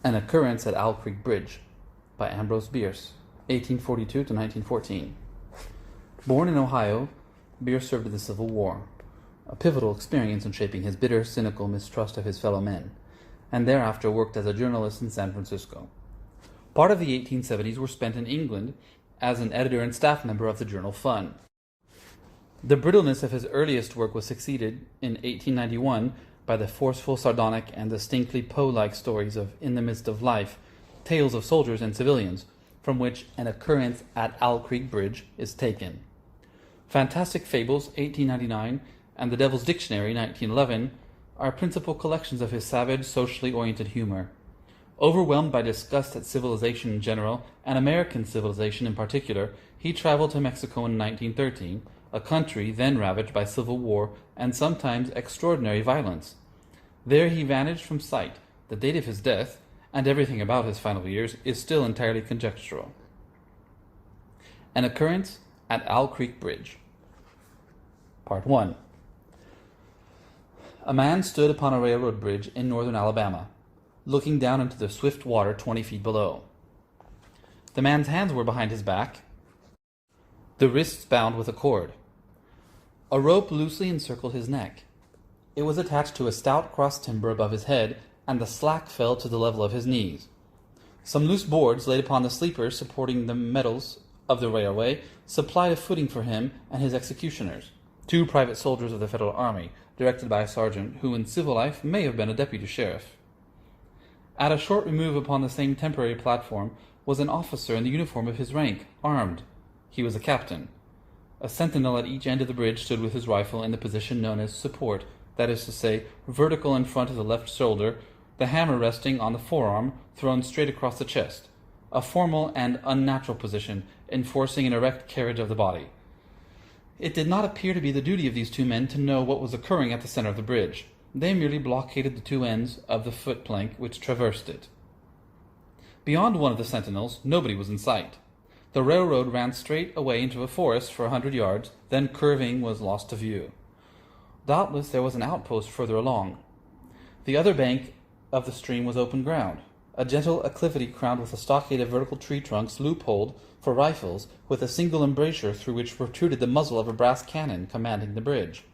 An Occurrence at Owl Creek Bridge by Ambrose Bierce, 1842 to 1914. Born in Ohio, Bierce served in the Civil War, a pivotal experience in shaping his bitter, cynical mistrust of his fellow men, and thereafter worked as a journalist in San Francisco. Part of the 1870s were spent in England as an editor and staff member of the journal Fun. The brittleness of his earliest work was succeeded in 1891 by the forceful, sardonic, and distinctly Poe-like stories of In the Midst of Life, tales of soldiers and civilians, from which An Occurrence at Owl Creek Bridge is taken. Fantastic Fables, 1899, and The Devil's Dictionary, 1911, are principal collections of his savage, socially oriented humor. Overwhelmed by disgust at civilization in general, and American civilization in particular, he traveled to Mexico in 1913, a country then ravaged by civil war and sometimes extraordinary violence. There he vanished from sight. The date of his death, and everything about his final years, is still entirely conjectural. An Occurrence at Owl Creek Bridge. Part 1. A man stood upon a railroad bridge in northern Alabama, looking down into the swift water 20 feet below. The man's hands were behind his back, the wrists bound with a cord. A rope loosely encircled his neck. It was attached to a stout cross timber above his head, and the slack fell to the level of his knees. Some loose boards laid upon the sleepers supporting the metals of the railway supplied a footing for him and his executioners, 2 private soldiers of the Federal Army, directed by a sergeant who in civil life may have been a deputy sheriff. At a short remove upon the same temporary platform was an officer in the uniform of his rank, armed. He was a captain. A sentinel at each end of the bridge stood with his rifle in the position known as support, that is to say, vertical in front of the left shoulder, the hammer resting on the forearm, thrown straight across the chest, a formal and unnatural position, enforcing an erect carriage of the body. It did not appear to be the duty of these 2 men to know what was occurring at the center of the bridge. They merely blockaded the 2 ends of the foot plank which traversed it. Beyond one of the sentinels, nobody was in sight. The railroad ran straight away into a forest for 100 yards, then curving was lost to view. Doubtless there was an outpost further along. The other bank of the stream was open ground, a gentle acclivity crowned with a stockade of vertical tree trunks loopholed for rifles, with a single embrasure through which protruded the muzzle of a brass cannon commanding the bridge.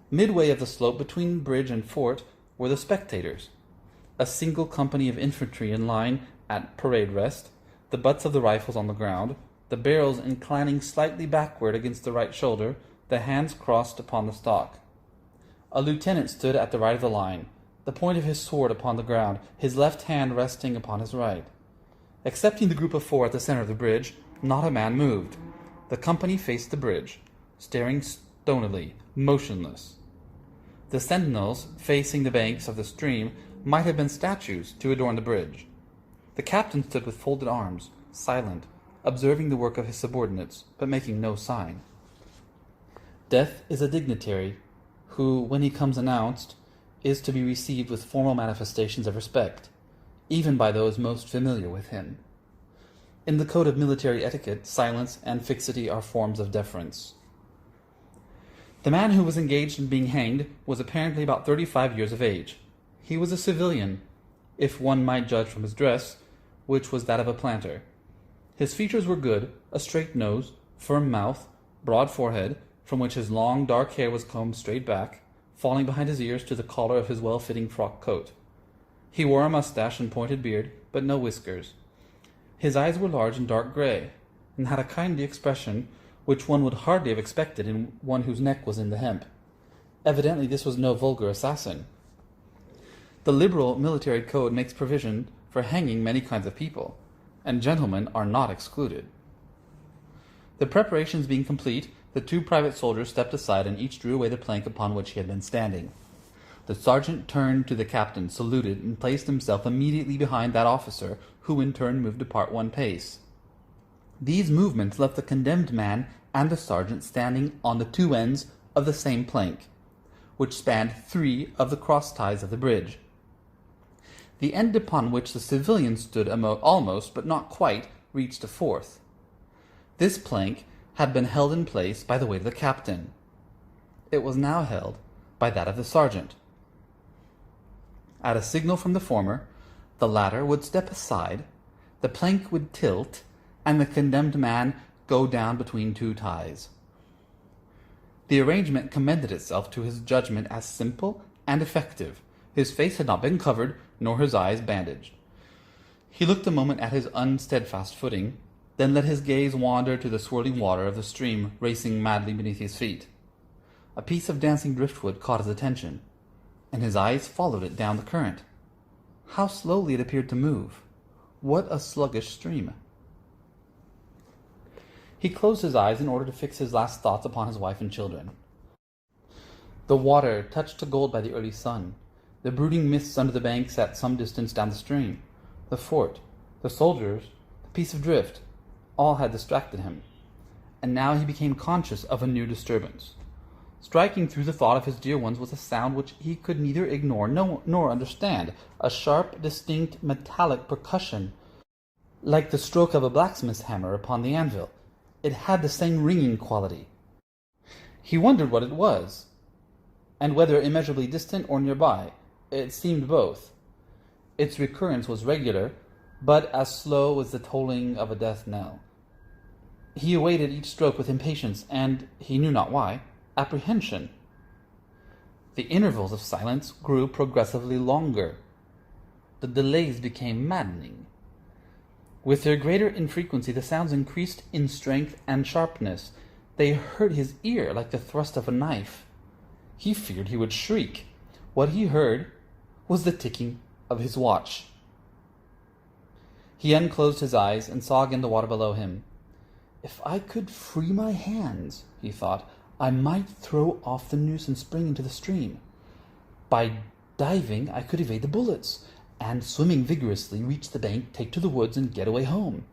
Midway of the slope between bridge and fort were the spectators, a single company of infantry in line at parade rest, the butts of the rifles on the ground, the barrels inclining slightly backward against the right shoulder, the hands crossed upon the stock. A lieutenant stood at the right of the line, the point of his sword upon the ground, his left hand resting upon his right. Excepting the group of 4 at the center of the bridge, not a man moved. The company faced the bridge, staring stonily, motionless. The sentinels, facing the banks of the stream, might have been statues to adorn the bridge. The captain stood with folded arms, silent, observing the work of his subordinates, but making no sign. Death is a dignitary, who, when he comes announced, is to be received with formal manifestations of respect, even by those most familiar with him. In the code of military etiquette, silence and fixity are forms of deference. The man who was engaged in being hanged was apparently about 35 years of age. He was a civilian, if one might judge from his dress, which was that of a planter. His features were good, a straight nose, firm mouth, broad forehead, from which his long dark hair was combed straight back, falling behind his ears to the collar of his well-fitting frock coat. He wore a mustache and pointed beard, but no whiskers. His eyes were large and dark gray, and had a kindly expression which one would hardly have expected in one whose neck was in the hemp. Evidently this was no vulgar assassin. The liberal military code makes provision for hanging many kinds of people, and gentlemen are not excluded. The preparations being complete, the 2 private soldiers stepped aside and each drew away the plank upon which he had been standing. The sergeant turned to the captain, saluted, and placed himself immediately behind that officer, who in turn moved apart 1 pace. These movements left the condemned man and the sergeant standing on the 2 ends of the same plank, which spanned 3 of the cross ties of the bridge. The end upon which the civilian stood almost, but not quite, reached a 4th. This plank had been held in place by the weight of the captain. It was now held by that of the sergeant. At a signal from the former, The latter would step aside, the plank would tilt, and the condemned man go down between two ties. The arrangement commended itself to his judgment as simple and effective. His face had not been covered, nor his eyes bandaged. He looked a moment at his unsteadfast footing, then let his gaze wander to the swirling water of the stream racing madly beneath his feet. A piece of dancing driftwood caught his attention, and his eyes followed it down the current. How slowly it appeared to move! What a sluggish stream! He closed his eyes in order to fix his last thoughts upon his wife and children. The water, touched to gold by the early sun, the brooding mists under the banks at some distance down the stream, the fort, the soldiers, the piece of drift, all had distracted him, and now he became conscious of a new disturbance. Striking through the thought of his dear ones was a sound which he could neither ignore nor understand, a sharp, distinct, metallic percussion, like the stroke of a blacksmith's hammer upon the anvil. It had the same ringing quality. He wondered what it was, and whether immeasurably distant or nearby. It seemed both. Its recurrence was regular, but as slow as the tolling of a death knell. He awaited each stroke with impatience, and, he knew not why, apprehension. The intervals of silence grew progressively longer. The delays became maddening. With their greater infrequency, the sounds increased in strength and sharpness. They hurt his ear like the thrust of a knife. He feared he would shriek. What he heard was the ticking of his watch. He unclosed his eyes and saw again the water below him. If I could free my hands, he thought, I might throw off the noose and spring into the stream. By diving, I could evade the bullets, and swimming vigorously, reach the bank, take to the woods, and get away home.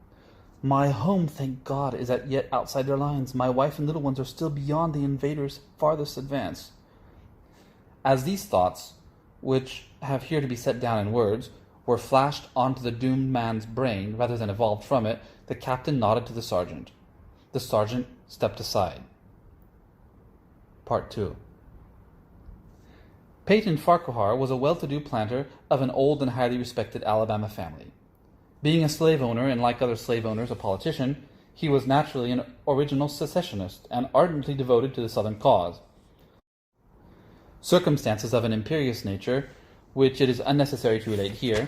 My home, thank God, is as yet outside their lines. My wife and little ones are still beyond the invaders' farthest advance. As these thoughts, which have here to be set down in words, were flashed onto the doomed man's brain rather than evolved from it, the captain nodded to the sergeant. The sergeant stepped aside. Part 2. Peyton Farquhar was a well-to-do planter of an old and highly respected Alabama family. Being a slave owner and, like other slave owners, a politician, he was naturally an original secessionist and ardently devoted to the Southern cause. Circumstances of an imperious nature, which it is unnecessary to relate here,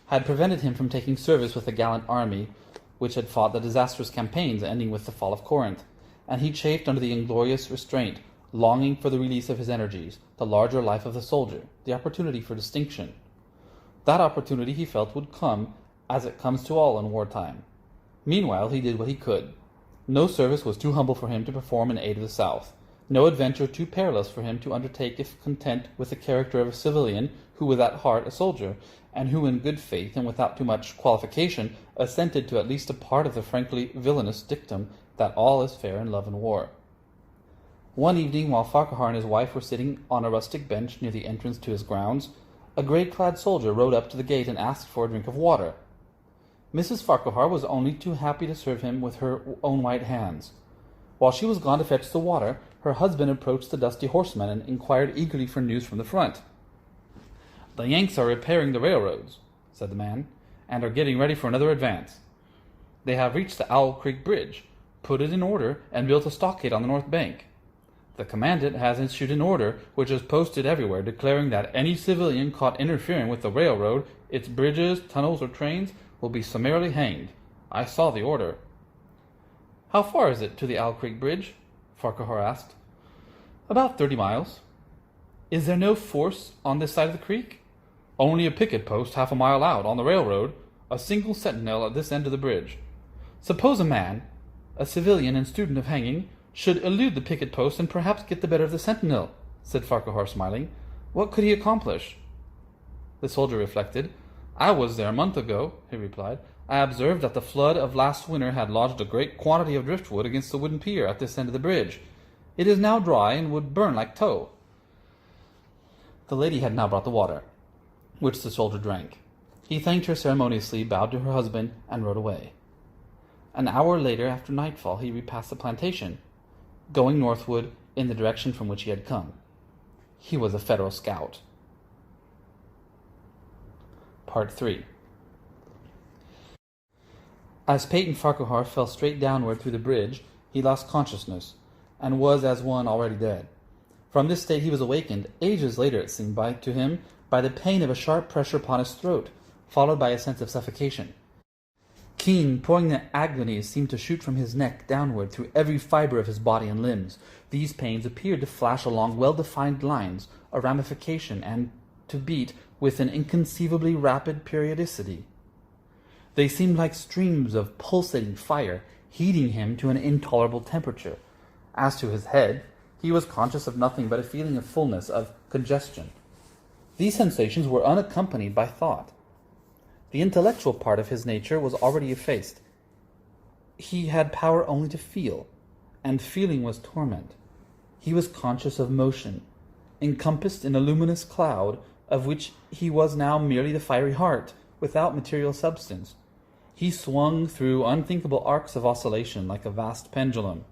had prevented him from taking service with the gallant army which had fought the disastrous campaigns ending with the fall of Corinth, and he chafed under the inglorious restraint, longing for the release of his energies, the larger life of the soldier, the opportunity for distinction. That opportunity he felt would come, as it comes to all in wartime. Meanwhile he did what he could. No service was too humble for him to perform in aid of the South, no adventure too perilous for him to undertake if content with the character of a civilian who was at heart a soldier, and who in good faith and without too much qualification assented to at least a part of the frankly villainous dictum that all is fair in love and war. One evening, while Farquhar and his wife were sitting on a rustic bench near the entrance to his grounds, a grey-clad soldier rode up to the gate and asked for a drink of water. Mrs. Farquhar was only too happy to serve him with her own white hands. While she was gone to fetch the water, her husband approached the dusty horseman and inquired eagerly for news from the front. "The Yanks are repairing the railroads," said the man, "and are getting ready for another advance. They have reached the Owl Creek Bridge, put it in order, and built a stockade on the north bank. The commandant has issued an order, which is posted everywhere, declaring that any civilian caught interfering with the railroad, its bridges, tunnels, or trains, will be summarily hanged. I saw the order." "How far is it to the Owl Creek Bridge?" Farquhar asked. "About 30 miles. "Is there no force on this side of the creek?" "Only a picket post half a mile out, on the railroad, a single sentinel at this end of the bridge. Suppose a man, a civilian and student of hanging, should elude the picket post and perhaps get the better of the sentinel," said Farquhar, smiling. "What could he accomplish?" The soldier reflected. "I was there a month ago," he replied. "I observed that the flood of last winter had lodged a great quantity of driftwood against the wooden pier at this end of the bridge. It is now dry and would burn like tow." The lady had now brought the water, which the soldier drank. He thanked her ceremoniously, bowed to her husband, and rode away. An hour later, after nightfall, he repassed the plantation, going northward in the direction from which he had come. He was a Federal scout. Part 3. As Peyton Farquhar fell straight downward through the bridge, he lost consciousness, and was as one already dead. From this state he was awakened, ages later it seemed to him, by the pain of a sharp pressure upon his throat, followed by a sense of suffocation. Keen, poignant agonies seemed to shoot from his neck downward through every fibre of his body and limbs. These pains appeared to flash along well-defined lines, a ramification, and to beat with an inconceivably rapid periodicity. They seemed like streams of pulsating fire, heating him to an intolerable temperature. As to his head, he was conscious of nothing but a feeling of fullness, of congestion. These sensations were unaccompanied by thought. The intellectual part of his nature was already effaced. He had power only to feel, and feeling was torment. He was conscious of motion, encompassed in a luminous cloud, of which he was now merely the fiery heart, without material substance. He swung through unthinkable arcs of oscillation like a vast pendulum.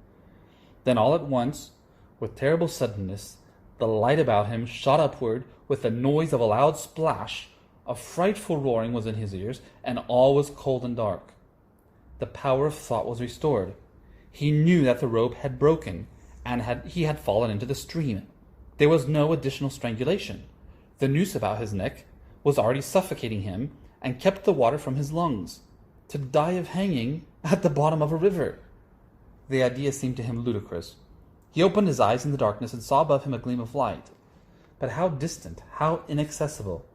Then all at once, with terrible suddenness, the light about him shot upward with the noise of a loud splash. A frightful roaring was in his ears, and all was cold and dark. The power of thought was restored. He knew that the rope had broken, and he had fallen into the stream. There was no additional strangulation. The noose about his neck was already suffocating him, and kept the water from his lungs. To die of hanging at the bottom of a river! The idea seemed to him ludicrous. He opened his eyes in the darkness and saw above him a gleam of light. But how distant, how inaccessible!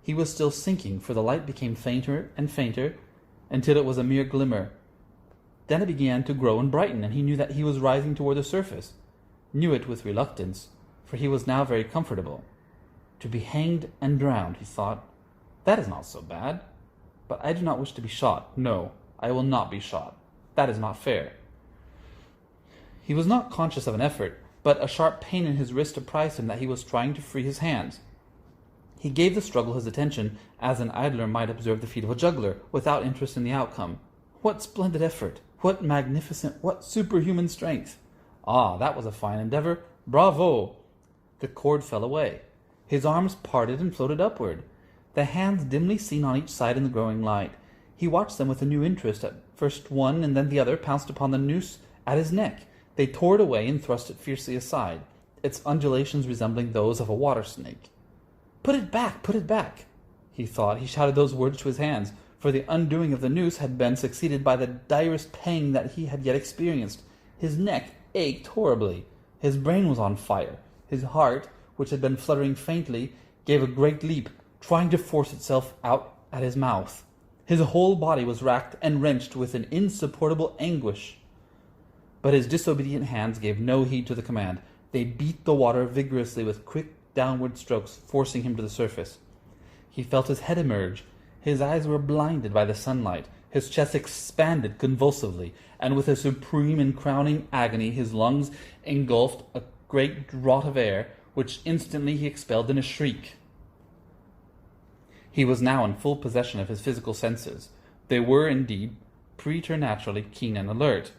He was still sinking, for the light became fainter and fainter, until it was a mere glimmer. Then it began to grow and brighten, and he knew that he was rising toward the surface. Knew it with reluctance, for he was now very comfortable. To be hanged and drowned, he thought, that is not so bad. But I do not wish to be shot. No, I will not be shot. That is not fair. He was not conscious of an effort, but a sharp pain in his wrist apprised him that he was trying to free his hands. He gave the struggle his attention, as an idler might observe the feat of a juggler, without interest in the outcome. What splendid effort! What magnificent, what superhuman strength! Ah, that was a fine endeavor! Bravo! The cord fell away. His arms parted and floated upward. The hands dimly seen on each side in the growing light. He watched them with a new interest. At first one and then the other pounced upon the noose at his neck. They tore it away and thrust it fiercely aside, its undulations resembling those of a water snake. Put it back, he thought. He shouted those words to his hands, for the undoing of the noose had been succeeded by the direst pang that he had yet experienced. His neck ached horribly. His brain was on fire. His heart, which had been fluttering faintly, gave a great leap, trying to force itself out at his mouth. His whole body was racked and wrenched with an insupportable anguish. But his disobedient hands gave no heed to the command. They beat the water vigorously with quick downward strokes, forcing him to the surface. He felt his head emerge. His eyes were blinded by the sunlight. His chest expanded convulsively, and with a supreme and crowning agony his lungs engulfed a great draught of air, which instantly he expelled in a shriek. He was now in full possession of his physical senses. They were, indeed, preternaturally keen and alert.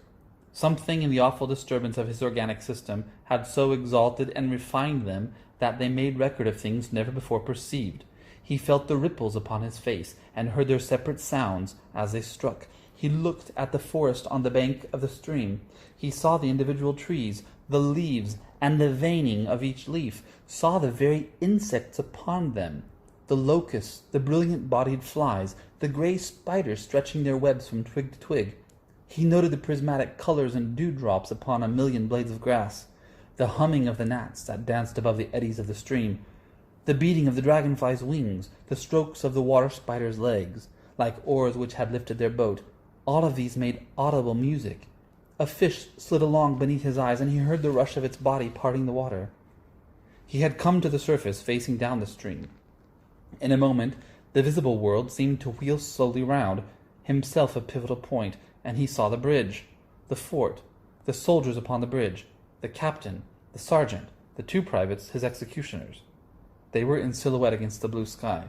Something in the awful disturbance of his organic system had so exalted and refined them that they made record of things never before perceived. He felt the ripples upon his face, and heard their separate sounds as they struck. He looked at the forest on the bank of the stream. He saw the individual trees, the leaves, and the veining of each leaf, saw the very insects upon them, the locusts, the brilliant-bodied flies, the grey spiders stretching their webs from twig to twig. He noted the prismatic colours and dewdrops upon a million blades of grass, the humming of the gnats that danced above the eddies of the stream, the beating of the dragonfly's wings, the strokes of the water-spider's legs, like oars which had lifted their boat. All of these made audible music. A fish slid along beneath his eyes, and he heard the rush of its body parting the water. He had come to the surface, facing down the stream. In a moment, the visible world seemed to wheel slowly round, himself a pivotal point, and he saw the bridge, the fort, the soldiers upon the bridge, the captain, the sergeant, the two privates, his executioners. They were in silhouette against the blue sky.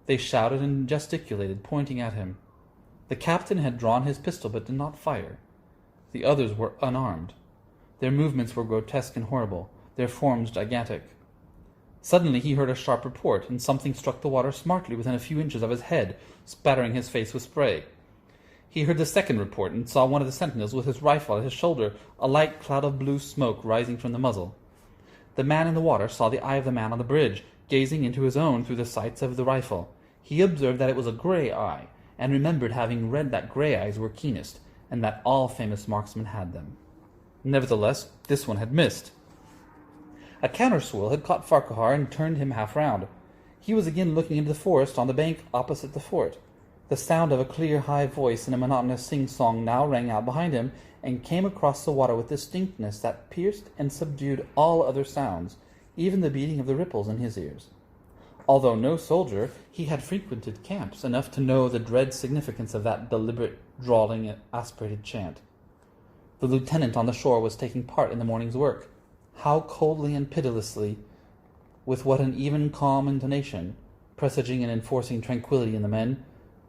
They shouted and gesticulated, pointing at him. The captain had drawn his pistol, but did not fire. The others were unarmed. Their movements were grotesque and horrible, their forms gigantic. Suddenly he heard a sharp report, and something struck the water smartly within a few inches of his head, spattering his face with spray. He heard the second report, and saw one of the sentinels with his rifle at his shoulder, a light cloud of blue smoke rising from the muzzle. The man in the water saw the eye of the man on the bridge, gazing into his own through the sights of the rifle. He observed that it was a grey eye, and remembered having read that grey eyes were keenest, and that all famous marksmen had them. Nevertheless, this one had missed. A counter-swirl had caught Farquhar and turned him half round. He was again looking into the forest on the bank opposite the fort. The sound of a clear, high voice in a monotonous sing-song now rang out behind him, and came across the water with distinctness that pierced and subdued all other sounds, even the beating of the ripples in his ears. Although no soldier, he had frequented camps enough to know the dread significance of that deliberate, drawling, aspirated chant. The lieutenant on the shore was taking part in the morning's work. How coldly and pitilessly, with what an even calm intonation, presaging and enforcing tranquillity in the men,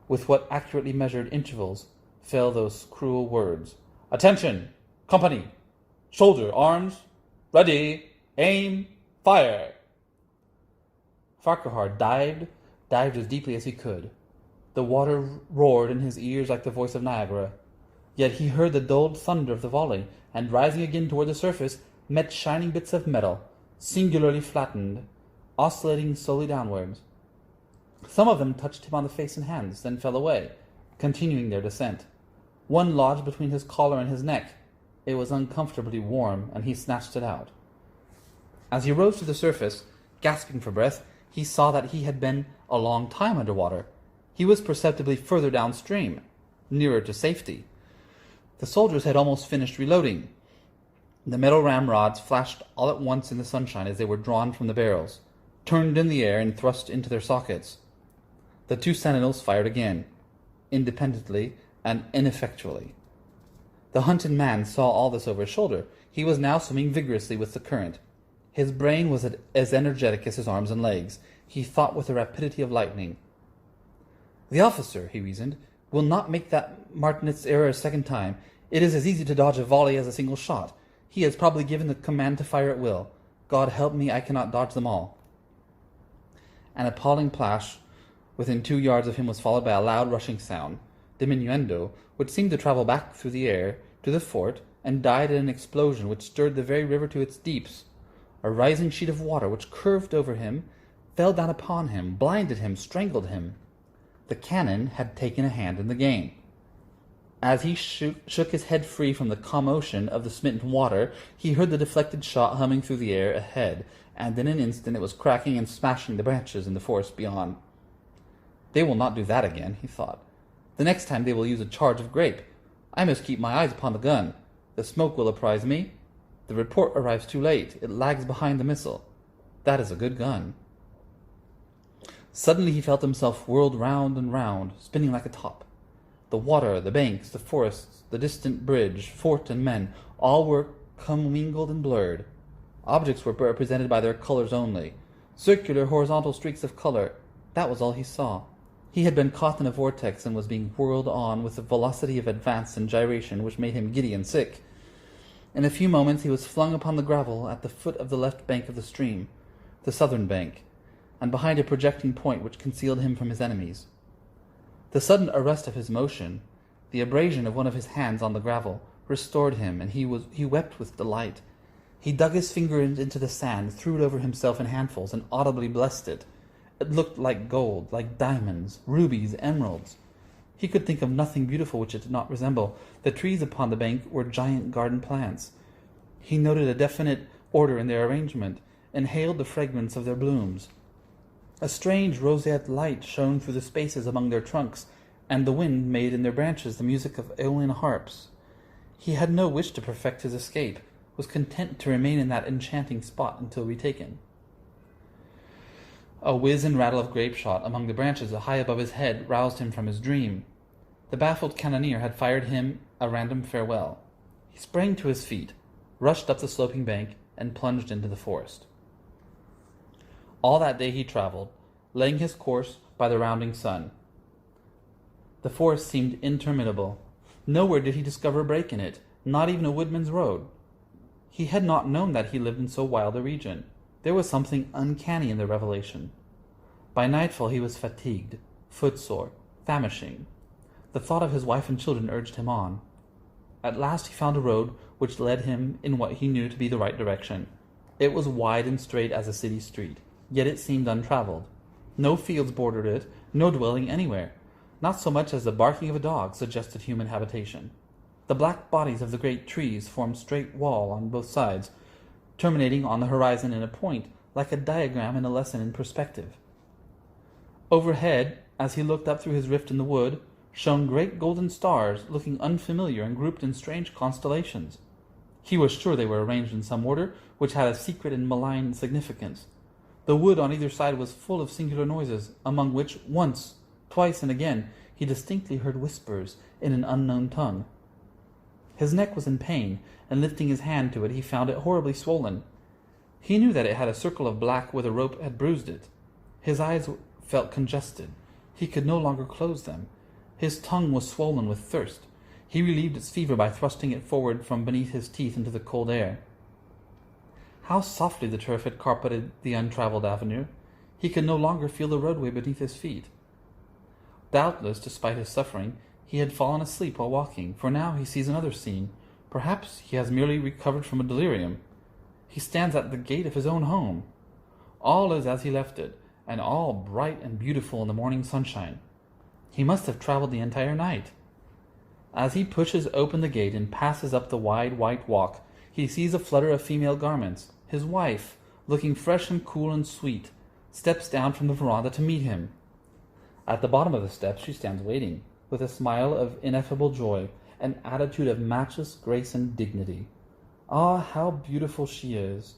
with what accurately measured intervals, fell those cruel words. "Attention! Company! Shoulder, arms! Ready! Aim! Fire!" Farquhar dived as deeply as he could. The water roared in his ears like the voice of Niagara. Yet he heard the dulled thunder of the volley, and rising again toward the surface, met shining bits of metal, singularly flattened, oscillating slowly downwards. Some of them touched him on the face and hands, then fell away, continuing their descent. One lodged between his collar and his neck. It was uncomfortably warm, and he snatched it out. As he rose to the surface, gasping for breath, he saw that he had been a long time under water. He was perceptibly further downstream, nearer to safety. The soldiers had almost finished reloading. The metal ramrods flashed all at once in the sunshine as they were drawn from the barrels, turned in the air and thrust into their sockets. The two sentinels fired again, independently and ineffectually. The hunted man saw all this over his shoulder. He was now swimming vigorously with the current. His brain was as energetic as his arms and legs. He thought with the rapidity of lightning. "The officer," he reasoned, "will not make that martinet's error a second time. It is as easy to dodge a volley as a single shot. He has probably given the command to fire at will. God help me, I cannot dodge them all." An appalling plash within 2 yards of him was followed by a loud rushing sound, diminuendo, which seemed to travel back through the air to the fort, and died in an explosion which stirred the very river to its deeps. A rising sheet of water which curved over him, fell down upon him, blinded him, strangled him. The cannon had taken a hand in the game. As he shook his head free from the commotion of the smitten water, he heard the deflected shot humming through the air ahead, and in an instant it was cracking and smashing the branches in the forest beyond. "They will not do that again," he thought. "The next time they will use a charge of grape. I must keep my eyes upon the gun. The smoke will apprise me. The report arrives too late. It lags behind the missile. That is a good gun." Suddenly he felt himself whirled round and round, spinning like a top. The water, the banks, the forests, the distant bridge, fort and men, all were commingled and blurred. Objects were represented by their colors only. Circular, horizontal streaks of color. That was all he saw. He had been caught in a vortex and was being whirled on with a velocity of advance and gyration which made him giddy and sick. In a few moments he was flung upon the gravel at the foot of the left bank of the stream, the southern bank, and behind a projecting point which concealed him from his enemies. The sudden arrest of his motion, the abrasion of one of his hands on the gravel, restored him, and he wept with delight. He dug his finger into the sand, threw it over himself in handfuls, and audibly blessed it. It looked like gold, like diamonds, rubies, emeralds. He could think of nothing beautiful which it did not resemble. The trees upon the bank were giant garden plants. He noted a definite order in their arrangement, inhaled the fragrance of their blooms. A strange roseate light shone through the spaces among their trunks, and the wind made in their branches the music of aeolian harps. He had no wish to perfect his escape, was content to remain in that enchanting spot until retaken. A whiz and rattle of grape shot among the branches high above his head roused him from his dream. The baffled cannoneer had fired him a random farewell. He sprang to his feet, rushed up the sloping bank, and plunged into the forest. All that day he traveled, laying his course by the rounding sun. The forest seemed interminable. Nowhere did he discover a break in it, not even a woodman's road. He had not known that he lived in so wild a region. There was something uncanny in the revelation. By nightfall he was fatigued, footsore, famishing. The thought of his wife and children urged him on. At last he found a road which led him in what he knew to be the right direction. It was wide and straight as a city street, yet it seemed untraveled. No fields bordered it, no dwelling anywhere. Not so much as the barking of a dog suggested human habitation. The black bodies of the great trees formed straight wall on both sides, terminating on the horizon in a point, like a diagram in a lesson in perspective. Overhead, as he looked up through his rift in the wood, shone great golden stars, looking unfamiliar and grouped in strange constellations. He was sure they were arranged in some order which had a secret and malign significance. The wood on either side was full of singular noises, among which once, twice, and again he distinctly heard whispers in an unknown tongue. His neck was in pain, and lifting his hand to it he found it horribly swollen. He knew that it had a circle of black where the rope had bruised it. His eyes felt congested. He could no longer close them. His tongue was swollen with thirst. He relieved its fever by thrusting it forward from beneath his teeth into the cold air. How softly the turf had carpeted the untravelled avenue! He could no longer feel the roadway beneath his feet. Doubtless, despite his suffering, he had fallen asleep while walking, for now he sees another scene. Perhaps he has merely recovered from a delirium. He stands at the gate of his own home. All is as he left it, and all bright and beautiful in the morning sunshine. He must have travelled the entire night. As he pushes open the gate and passes up the wide white walk, he sees a flutter of female garments. His wife, looking fresh and cool and sweet, steps down from the veranda to meet him. At the bottom of the steps she stands waiting, with a smile of ineffable joy, an attitude of matchless grace and dignity. Ah, how beautiful she is!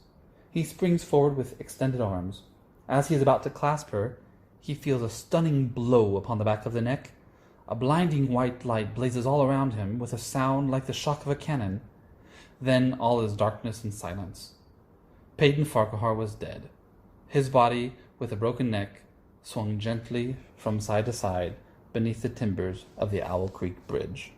He springs forward with extended arms. As he is about to clasp her, he feels a stunning blow upon the back of the neck. A blinding white light blazes all around him, with a sound like the shock of a cannon. Then all is darkness and silence. Peyton Farquhar was dead. His body, with a broken neck, swung gently from side to side beneath the timbers of the Owl Creek Bridge.